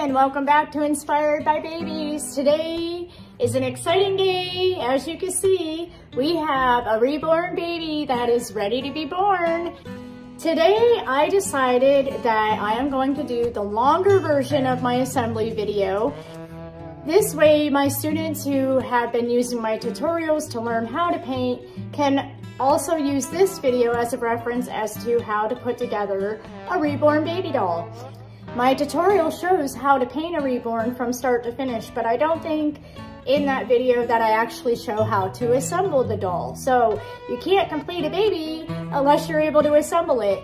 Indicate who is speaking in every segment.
Speaker 1: and welcome back to Inspired by Babies. Today is an exciting day. As you can see, we have a reborn baby that is ready to be born. Today, I decided that I am going to do the longer version of my assembly video. This way, my students who have been using my tutorials to learn how to paint can also use this video as a reference as to how to put together a reborn baby doll. My tutorial shows how to paint a reborn from start to finish, but I don't think in that video that I actually show how to assemble the doll. So you can't complete a baby unless you're able to assemble it.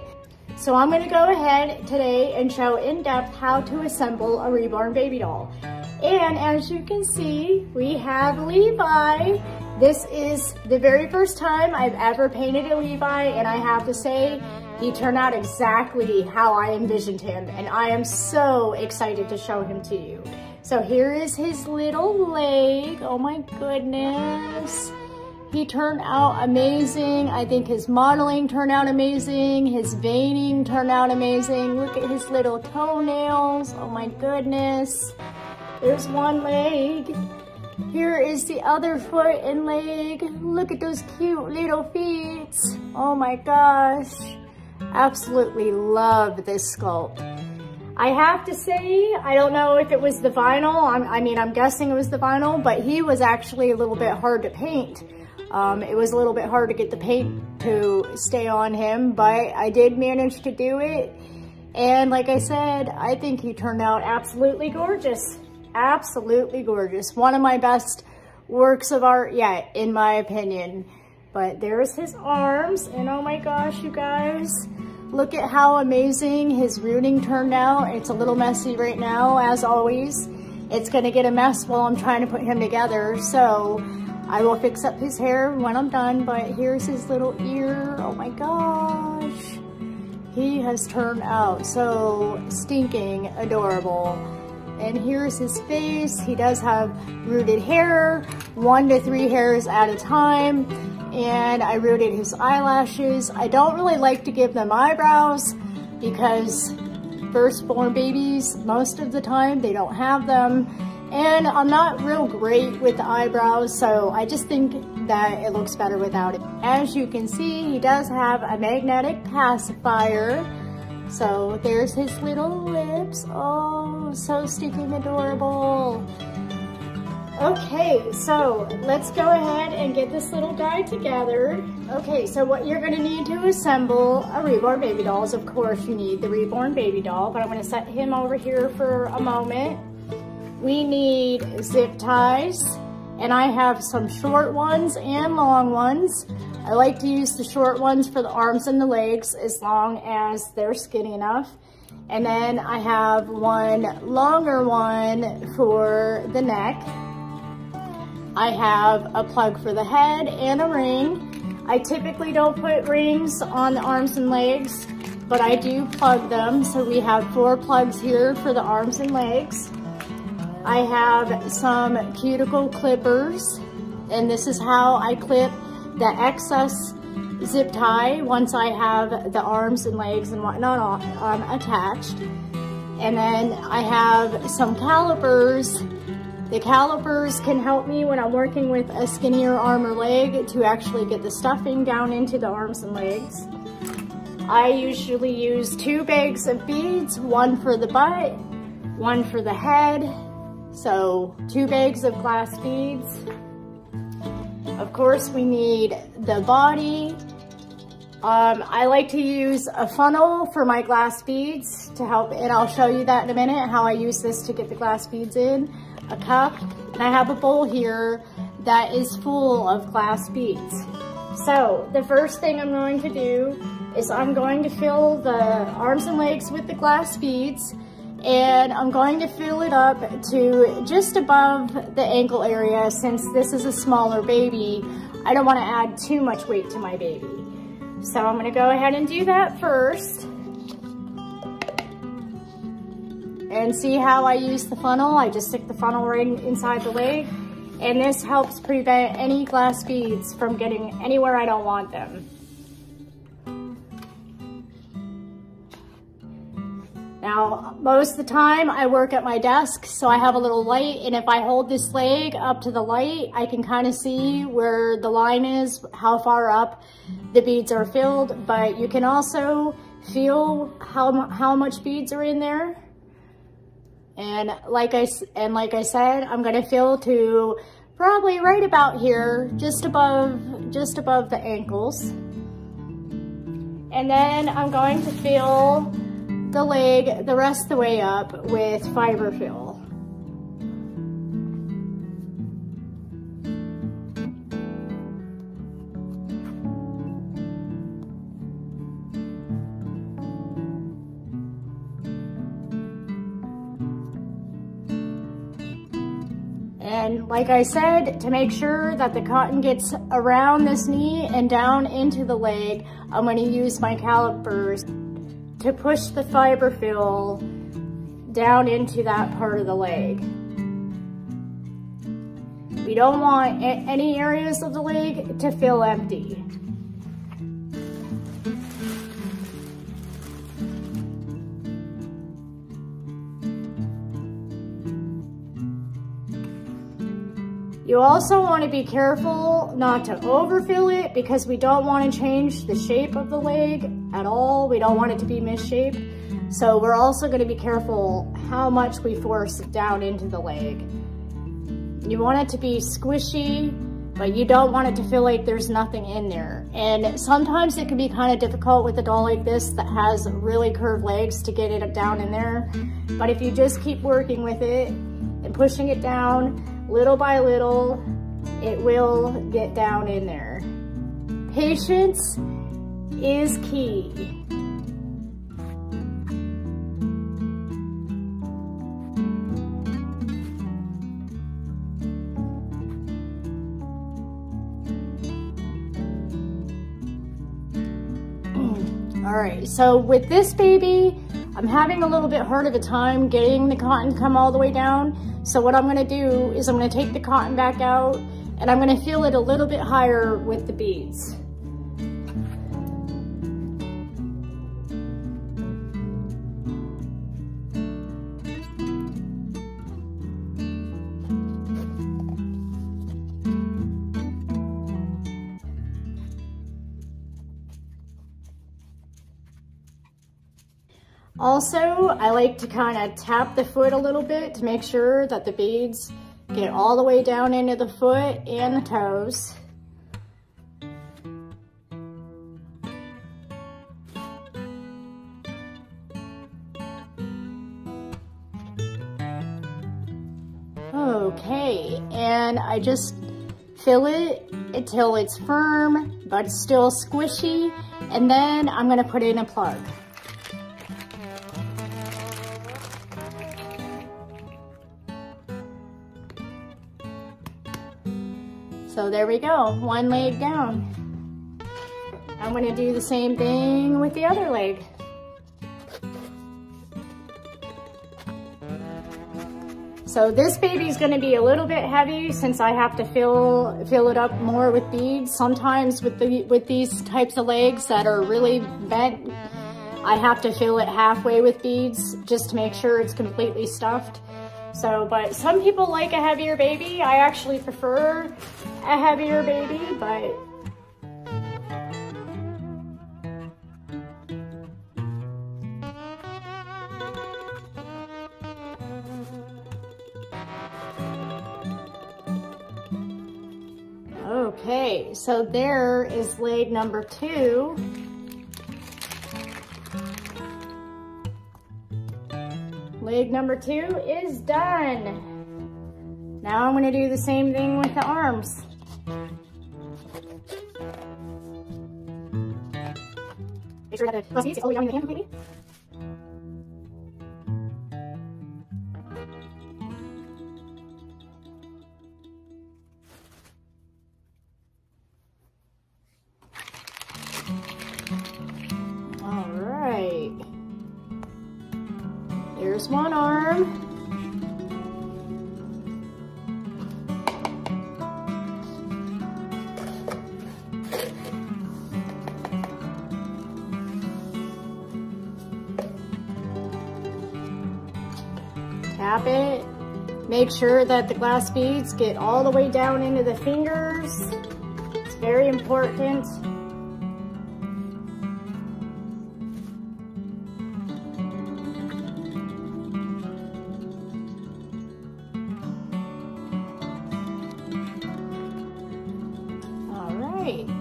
Speaker 1: So I'm gonna go ahead today and show in depth how to assemble a reborn baby doll. And as you can see, we have Levi. This is the very first time I've ever painted a Levi, and I have to say, he turned out exactly how I envisioned him, and I am so excited to show him to you. So here is his little leg. Oh my goodness. He turned out amazing. I think his modeling turned out amazing. His veining turned out amazing. Look at his little toenails. Oh my goodness. There's one leg. Here is the other foot and leg. Look at those cute little feet. Oh my gosh. Absolutely love this sculpt. I have to say, I don't know if it was the vinyl. I'm guessing it was the vinyl, but he was actually a little bit hard to paint. It was a little bit hard to get the paint to stay on him, but I did manage to do it. And like I said, I think he turned out absolutely gorgeous. Absolutely gorgeous. One of my best works of art yet, in my opinion. But there's his arms, and oh my gosh, you guys, look at how amazing his rooting turned out. It's a little messy right now, as always. It's gonna get a mess while I'm trying to put him together, so I will fix up his hair when I'm done, but here's his little ear. Oh my gosh. He has turned out so stinking adorable. And here's his face. He does have rooted hair, 1 to 3 hairs at a time. And I rooted his eyelashes. I don't really like to give them eyebrows because firstborn babies, most of the time, they don't have them. And I'm not real great with the eyebrows, so I just think that it looks better without it. As you can see, he does have a magnetic pacifier. So there's his little lips. Oh, so stinking adorable. Okay, so let's go ahead and get this little guy together. Okay, so what you're gonna need to assemble a reborn baby doll is, of course, you need the reborn baby doll, but I'm gonna set him over here for a moment. We need zip ties, and I have some short ones and long ones. I like to use the short ones for the arms and the legs as long as they're skinny enough. And then I have one longer one for the neck. I have a plug for the head and a ring. I typically don't put rings on the arms and legs, but I do plug them. So we have 4 plugs here for the arms and legs. I have some cuticle clippers, and this is how I clip the excess zip tie once I have the arms and legs and whatnot attached. And then I have some calipers. The calipers can help me when I'm working with a skinnier arm or leg to actually get the stuffing down into the arms and legs. I usually use 2 bags of beads, 1 for the butt, 1 for the head. So 2 bags of glass beads. Of course, we need the body. I like to use a funnel for my glass beads to help, and I'll show you that in a minute, how I use this to get the glass beads in. A cup, and I have a bowl here that is full of glass beads. So the first thing I'm going to do is I'm going to fill the arms and legs with the glass beads, and I'm going to fill it up to just above the ankle area. Since this is a smaller baby, I don't want to add too much weight to my baby. So I'm going to go ahead and do that first. And see how I use the funnel? I just stick the funnel right inside the leg, and this helps prevent any glass beads from getting anywhere I don't want them. Now Now, most of the time I work at my desk, so I have a little light, and if I hold this leg up to the light, I can kind of see where the line is, how far up the beads are filled, but you can also feel how much beads are in there. And like I said, I'm gonna fill to probably right about here, just above the ankles. And then I'm going to fill the leg the rest of the way up with fiber fill. And like I said, to make sure that the cotton gets around this knee and down into the leg, I'm going to use my calipers to push the fiber fill down into that part of the leg. We don't want any areas of the leg to feel empty. You also want to be careful not to overfill it because we don't want to change the shape of the leg at all. We don't want it to be misshaped. So we're also going to be careful how much we force down into the leg. You want it to be squishy, but you don't want it to feel like there's nothing in there. And sometimes it can be kind of difficult with a doll like this that has really curved legs to get it down in there. But if you just keep working with it and pushing it down, little by little, it will get down in there. Patience is key. All right, so with this baby, I'm having a little bit hard of a time getting the cotton to come all the way down. So what I'm gonna do is I'm gonna take the cotton back out and I'm gonna fill it a little bit higher with the beads. Also, I like to kind of tap the foot a little bit to make sure that the beads get all the way down into the foot and the toes. Okay, and I just fill it until it's firm, but still squishy, and then I'm gonna put in a plug. So there we go, one leg down. I'm gonna do the same thing with the other leg. So this baby's gonna be a little bit heavy since I have to fill it up more with beads. Sometimes with these types of legs that are really bent, I have to fill it halfway with beads just to make sure it's completely stuffed. So, but some people like a heavier baby. I actually prefer a heavier baby, but okay, so there is leg number 2. Leg number 2 is done. Now I'm gonna do the same thing with the arms. Make sure that the gets all the way down in the hand, maybe. All right. Here's one arm. tap it. Make sure that the glass beads get all the way down into the fingers. It's very important.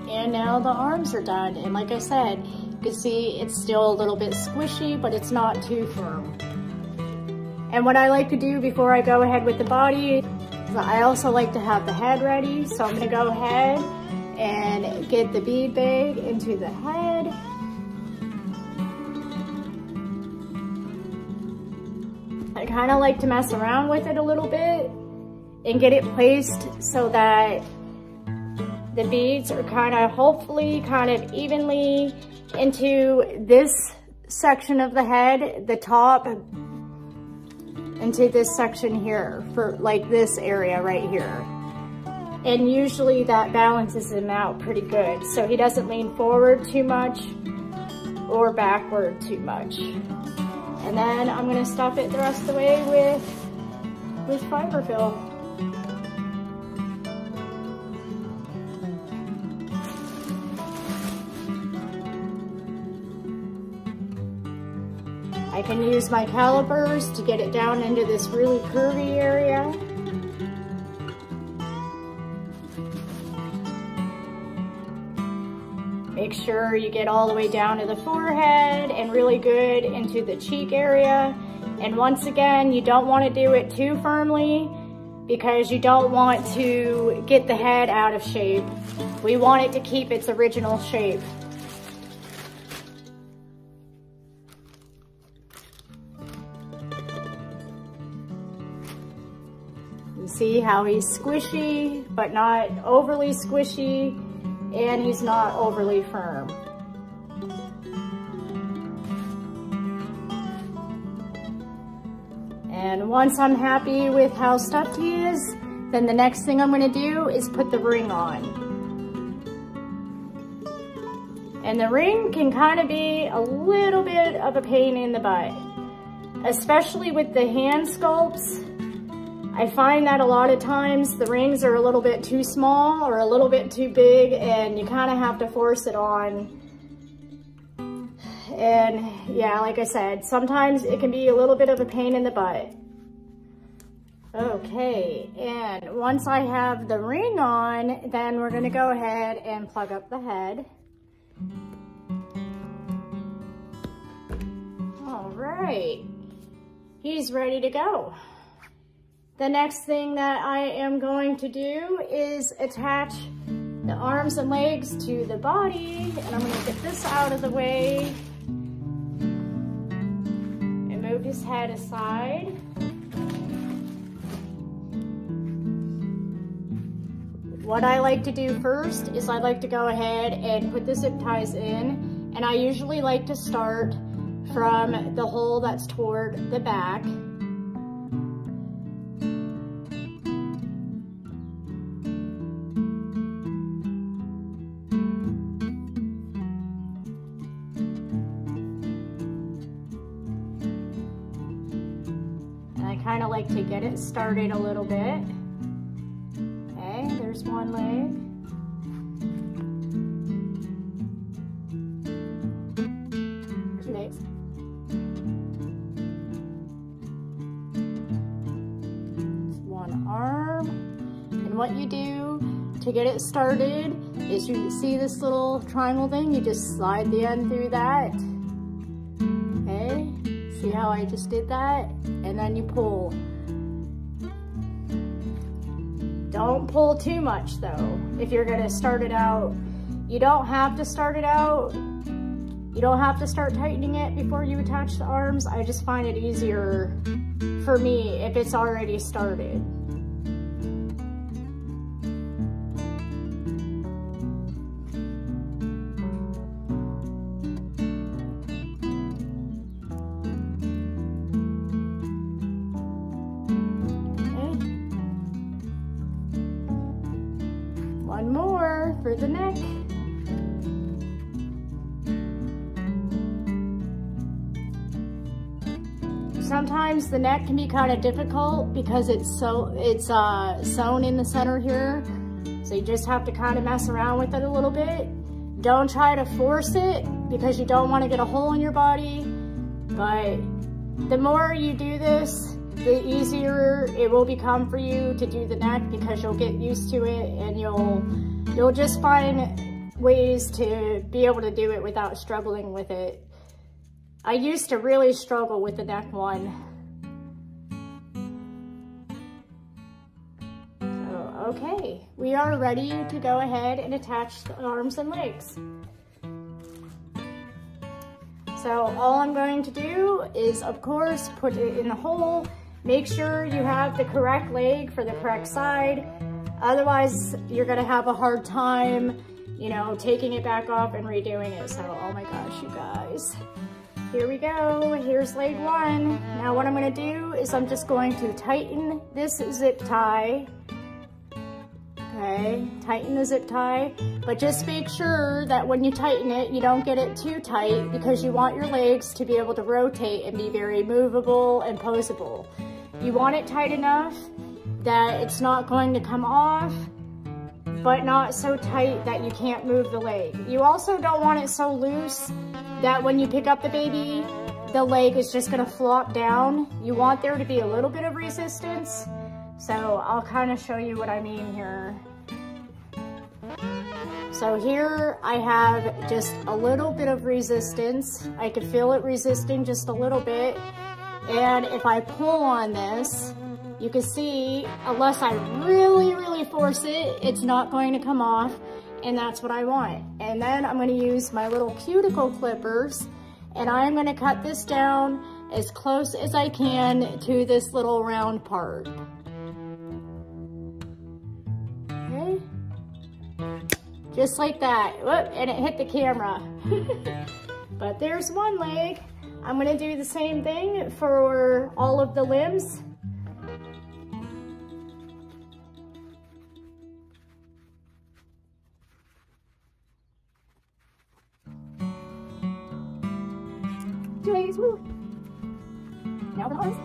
Speaker 1: And now the arms are done, and like I said, you can see it's still a little bit squishy, but it's not too firm. And what I like to do before I go ahead with the body, I also like to have the head ready, so I'm gonna go ahead and get the bead bag into the head. I kind of like to mess around with it a little bit and get it placed so that the beads are hopefully evenly into this section of the head, the top, into this section here, for like this area right here. And usually that balances him out pretty good, so he doesn't lean forward too much or backward too much. And then I'm gonna stuff it the rest of the way with fiberfill. I can use my calipers to get it down into this really curvy area. Make sure you get all the way down to the forehead and really good into the cheek area. And once again, you don't want to do it too firmly because you don't want to get the head out of shape. We want it to keep its original shape. You see how he's squishy, but not overly squishy, and he's not overly firm. And once I'm happy with how stuffed he is, then the next thing I'm gonna do is put the ring on. And the ring can kind of be a little bit of a pain in the butt, especially with the hand sculpts. I find that a lot of times the rings are a little bit too small or a little bit too big, and you kind of have to force it on. And yeah, like I said, sometimes it can be a little bit of a pain in the butt. Okay, and once I have the ring on, then we're gonna go ahead and plug up the head. All right, he's ready to go. The next thing that I am going to do is attach the arms and legs to the body, and I'm gonna get this out of the way and move his head aside. What I like to do first is I like to go ahead and put the zip ties in, and I usually like to start from the hole that's toward the back. Kind of like to get it started a little bit. Okay, there's one leg. Two legs. One arm. And what you do to get it started is you see this little triangle thing, you just slide the end through that. Okay, see how I just did that? And then you pull. Don't pull too much though. If you're gonna start it out, you don't have to start it out. You don't have to start tightening it before you attach the arms. I just find it easier for me if it's already started. One more for the neck. sometimes the neck can be kind of difficult because it's sewn in the center here. So you just have to kind of mess around with it a little bit. Don't try to force it because you don't want to get a hole in your body. But the more you do this, the easier it will become for you to do the neck, because you'll get used to it and you'll just find ways to be able to do it without struggling with it. I used to really struggle with the neck one. So, okay, we are ready to go ahead and attach the arms and legs. So all I'm going to do is, of course, put it in the hole. Make sure you have the correct leg for the correct side. Otherwise, you're gonna have a hard time, you know, taking it back off and redoing it. So, oh my gosh, you guys. Here we go, here's leg one. Now what I'm gonna do is I'm just going to tighten this zip tie. Okay, tighten the zip tie, but just make sure that when you tighten it, you don't get it too tight, because you want your legs to be able to rotate and be very movable and posable. You want it tight enough that it's not going to come off, but not so tight that you can't move the leg. You also don't want it so loose that when you pick up the baby, the leg is just gonna flop down. You want there to be a little bit of resistance. So I'll kind of show you what I mean here. So here I have just a little bit of resistance. I can feel it resisting just a little bit. And if I pull on this, you can see, unless I really force it, it's not going to come off. And that's what I want. And then I'm going to use my little cuticle clippers, and I'm going to cut this down as close as I can to this little round part. Okay, just like that. Whoop, and it hit the camera. But there's one leg. I'm going to do the same thing for all of the limbs. Two legs, woo. Now the arms.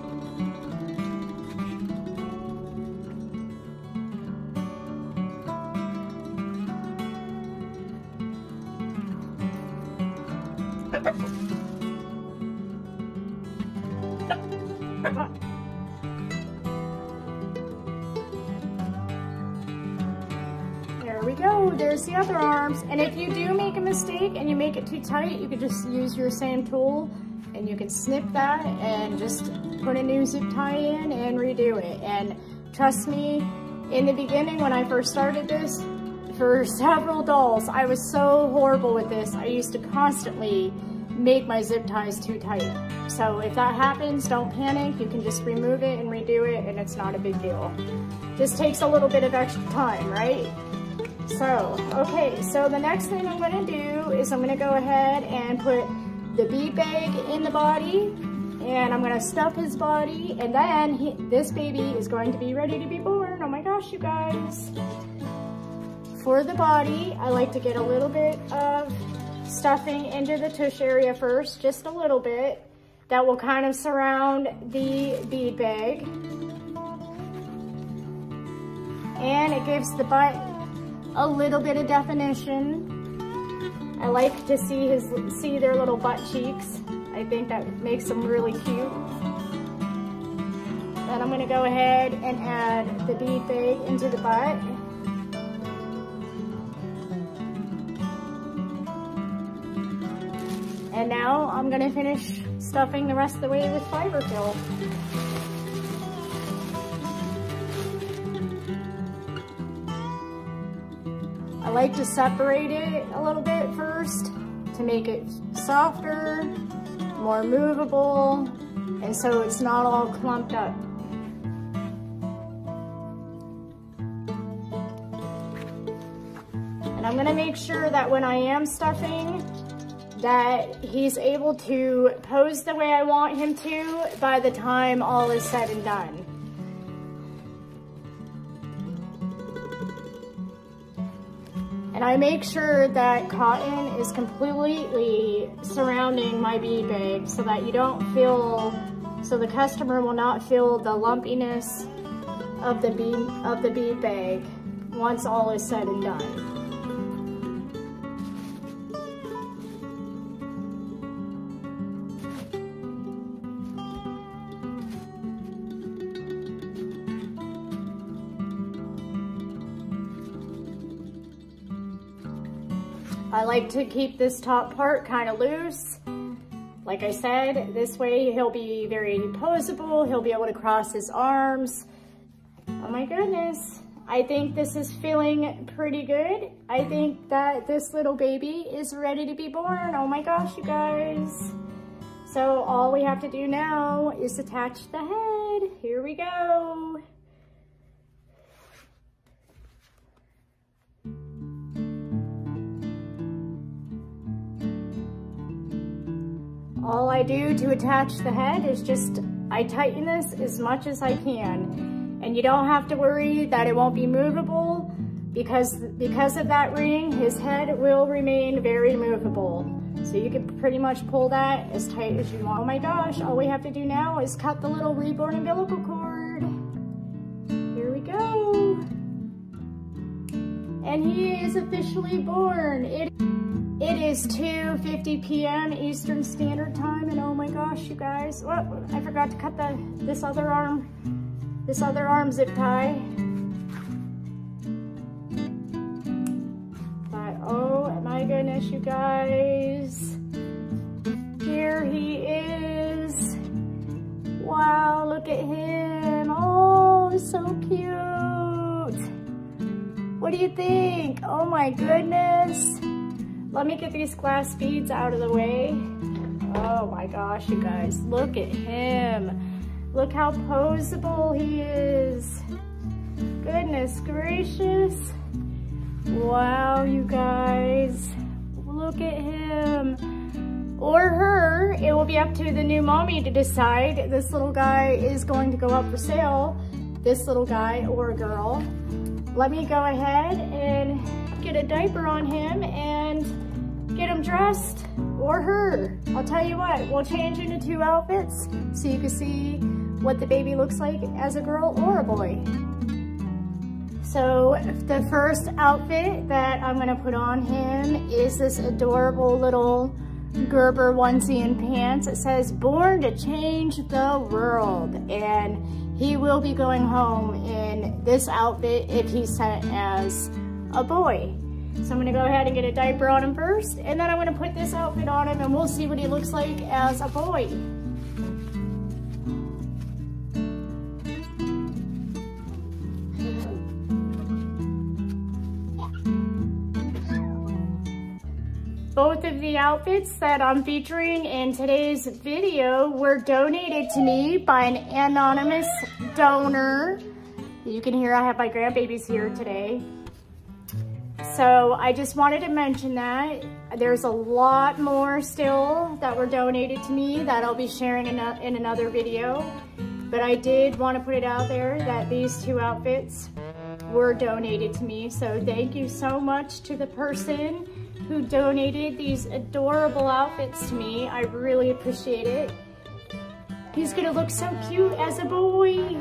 Speaker 1: There we go, there's the other arms. And if you do make a mistake and you make it too tight, you could just use your same tool and you can snip that and just put a new zip tie in and redo it. And trust me, in the beginning when I first started this, for several dolls, I was so horrible with this. I used to constantly make my zip ties too tight. So if that happens, don't panic. You can just remove it and redo it, and it's not a big deal. Just takes a little bit of extra time, right? So, okay, so the next thing I'm gonna do is I'm gonna go ahead and put the bead bag in the body, and I'm gonna stuff his body, and then this baby is going to be ready to be born. Oh my gosh, you guys. For the body, I like to get a little bit of stuffing into the tush area first, just a little bit. That will kind of surround the bead bag. And it gives the butt a little bit of definition. I like to see their little butt cheeks. I think that makes them really cute. Then I'm gonna go ahead and add the bead bag into the butt. And now I'm gonna finish stuffing the rest of the way with fiber fill. I like to separate it a little bit first to make it softer, more movable, and so it's not all clumped up. And I'm gonna make sure that when I am stuffing, that he's able to pose the way I want him to by the time all is said and done. And I make sure that cotton is completely surrounding my bead bag so that you don't feel so the customer will not feel the lumpiness of the bead bag once all is said and done. I like to keep this top part kind of loose. Like I said, this way he'll be very poseable. He'll be able to cross his arms. Oh my goodness. I think this is feeling pretty good. I think that this little baby is ready to be born. Oh my gosh, you guys. So all we have to do now is attach the head. Here we go. All I do to attach the head is I tighten this as much as I can. And you don't have to worry that it won't be movable because of that ring, his head will remain very movable. So you can pretty much pull that as tight as you want. Oh my gosh, all we have to do now is cut the little Reborn umbilical cord. Here we go. And he is officially born. It is 2:50 p.m. Eastern Standard Time, and oh my gosh, you guys, oh, I forgot to cut this other arm zip tie. But oh my goodness, you guys, here he is. Wow, look at him. Oh, so cute. What do you think? Oh my goodness. Let me get these glass beads out of the way. Oh my gosh, you guys, look at him. Look how poseable he is. Goodness gracious. Wow, you guys, look at him. Or her, it will be up to the new mommy to decide. This little guy is going to go up for sale. This little guy or girl. Let me go ahead and get a diaper on him and get him dressed, or her. I'll tell you what, we'll change into 2 outfits so you can see what the baby looks like as a girl or a boy. So the first outfit that I'm gonna put on him is this adorable little Gerber onesie and pants. It says, "Born to change the world." And he will be going home in this outfit if he's sent as a boy. So I'm gonna go ahead and get a diaper on him first, and then I'm gonna put this outfit on him and we'll see what he looks like as a boy. Both of the outfits that I'm featuring in today's video were donated to me by an anonymous donor. You can hear I have my grandbabies here today. So I just wanted to mention that. There's a lot more still that were donated to me that I'll be sharing in another video. But I did want to put it out there that these 2 outfits were donated to me. So thank you so much to the person who donated these adorable outfits to me. I really appreciate it. He's gonna look so cute as a boy.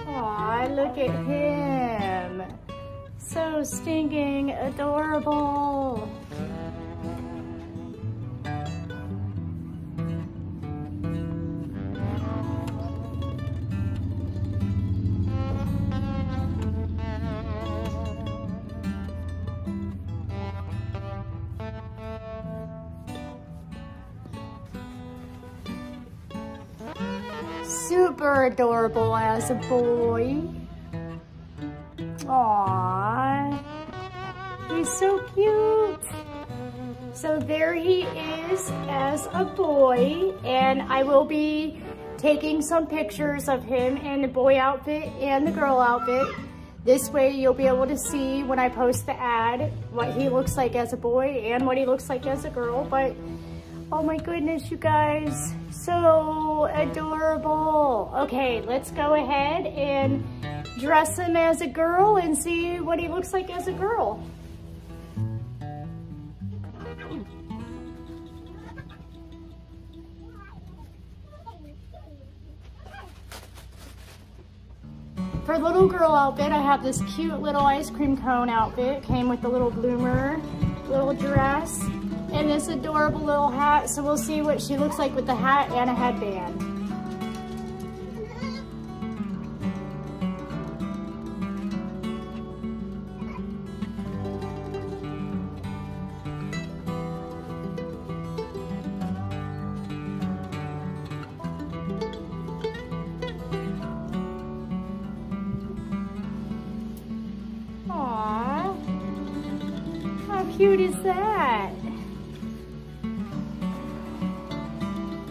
Speaker 1: Aw, look at him. So stinking adorable. Super adorable as a boy. Aww, he's so cute. So there he is as a boy, and I will be taking some pictures of him in the boy outfit and the girl outfit. This way you'll be able to see when I post the ad what he looks like as a boy and what he looks like as a girl. But Oh my goodness, you guys, so adorable. Okay, let's go ahead and dress him as a girl and see what he looks like as a girl. For little girl outfit, I have this cute little ice cream cone outfit. Came with the little bloomer, little dress, and this adorable little hat. So we'll see what she looks like with the hat and a headband. Aww, how cute is that?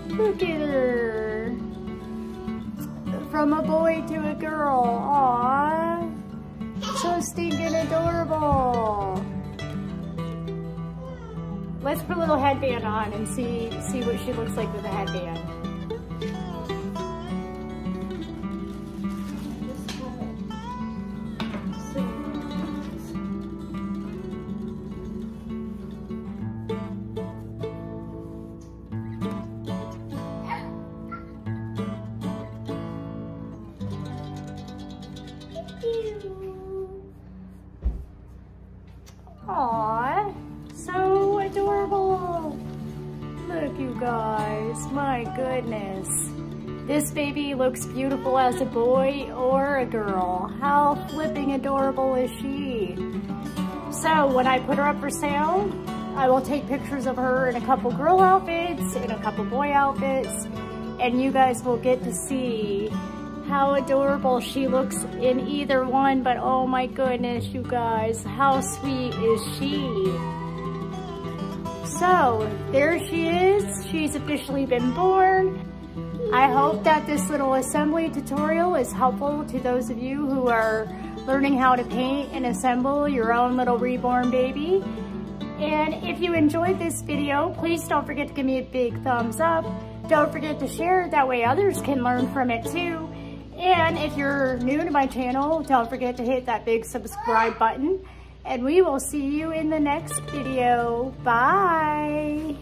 Speaker 1: Look at her. From a boy to a girl. Aww. So stinking adorable. Let's put a little headband on and see what she looks like with a headband. Aww, so adorable. Look, you guys, my goodness. This baby looks beautiful as a boy or a girl. How flipping adorable is she? So when I put her up for sale, I will take pictures of her in a couple girl outfits and a couple boy outfits, and you guys will get to see how adorable she looks in either one. But oh my goodness, you guys, how sweet is she? So there she is. She's officially been born. I hope that this little assembly tutorial is helpful to those of you who are learning how to paint and assemble your own little reborn baby. And if you enjoyed this video, please don't forget to give me a big thumbs up. Don't forget to share it, that way others can learn from it too. And if you're new to my channel, don't forget to hit that big subscribe button. And we will see you in the next video. Bye.